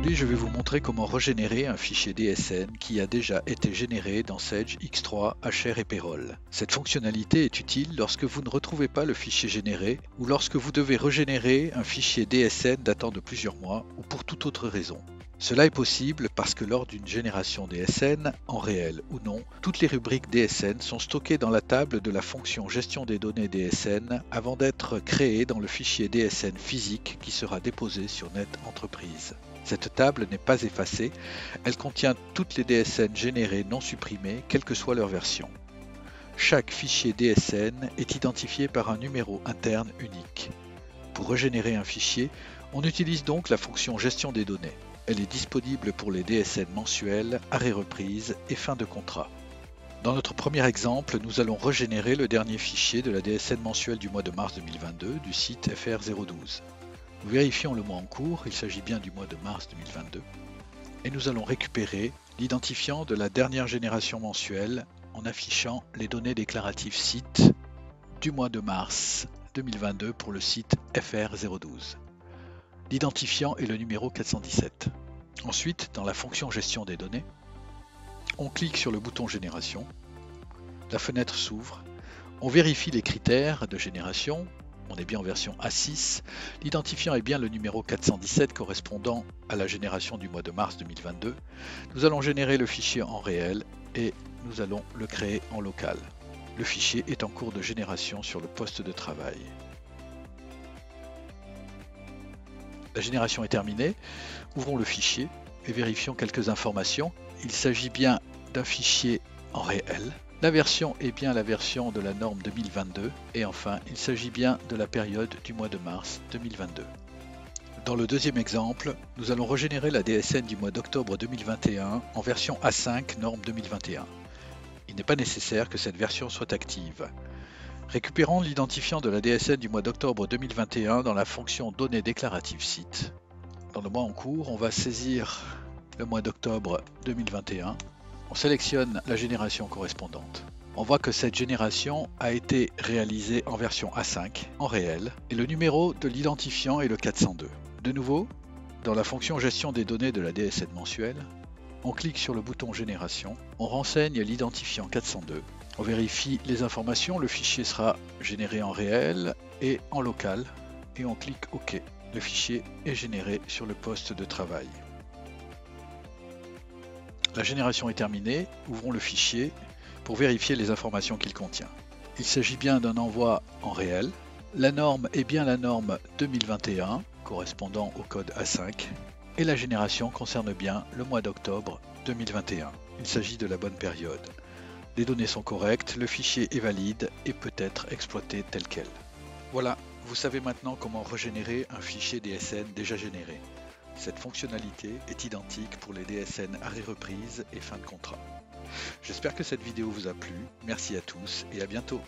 Aujourd'hui, je vais vous montrer comment régénérer un fichier DSN qui a déjà été généré dans Sage X3, HR et Payroll. Cette fonctionnalité est utile lorsque vous ne retrouvez pas le fichier généré ou lorsque vous devez régénérer un fichier DSN datant de plusieurs mois ou pour toute autre raison. Cela est possible parce que lors d'une génération DSN, en réel ou non, toutes les rubriques DSN sont stockées dans la table de la fonction gestion des données DSN avant d'être créées dans le fichier DSN physique qui sera déposé sur Net Entreprise. Cette table n'est pas effacée, elle contient toutes les DSN générées non supprimées, quelle que soit leur version. Chaque fichier DSN est identifié par un numéro interne unique. Pour régénérer un fichier, on utilise donc la fonction gestion des données. Elle est disponible pour les DSN mensuels, arrêt reprise et fin de contrat. Dans notre premier exemple, nous allons régénérer le dernier fichier de la DSN mensuelle du mois de mars 2022 du site FR012. Nous vérifions le mois en cours, il s'agit bien du mois de mars 2022, et nous allons récupérer l'identifiant de la dernière génération mensuelle en affichant les données déclaratives site du mois de mars 2022 pour le site FR012. L'identifiant est le numéro 417. Ensuite, dans la fonction gestion des données, on clique sur le bouton génération, la fenêtre s'ouvre, on vérifie les critères de génération, on est bien en version A6, l'identifiant est bien le numéro 417 correspondant à la génération du mois de mars 2022. Nous allons générer le fichier en réel et nous allons le créer en local. Le fichier est en cours de génération sur le poste de travail. La génération est terminée, ouvrons le fichier et vérifions quelques informations. Il s'agit bien d'un fichier en réel. La version est bien la version de la norme 2022 et enfin il s'agit bien de la période du mois de mars 2022. Dans le deuxième exemple, nous allons régénérer la DSN du mois d'octobre 2021 en version A5 norme 2021. Il n'est pas nécessaire que cette version soit active. Récupérons l'identifiant de la DSN du mois d'octobre 2021 dans la fonction données déclaratives site. Dans le mois en cours, on va saisir le mois d'octobre 2021. On sélectionne la génération correspondante. On voit que cette génération a été réalisée en version A5, en réel, et le numéro de l'identifiant est le 402. De nouveau, dans la fonction gestion des données de la DSN mensuelle, on clique sur le bouton génération, on renseigne l'identifiant 402. On vérifie les informations, le fichier sera généré en réel et en local, et on clique OK. Le fichier est généré sur le poste de travail. La génération est terminée, ouvrons le fichier pour vérifier les informations qu'il contient. Il s'agit bien d'un envoi en réel. La norme est bien la norme 2021, correspondant au code A5, et la génération concerne bien le mois d'octobre 2021. Il s'agit de la bonne période. Les données sont correctes, le fichier est valide et peut être exploité tel quel. Voilà, vous savez maintenant comment régénérer un fichier DSN déjà généré. Cette fonctionnalité est identique pour les DSN arrêt reprise et fin de contrat. J'espère que cette vidéo vous a plu, merci à tous et à bientôt.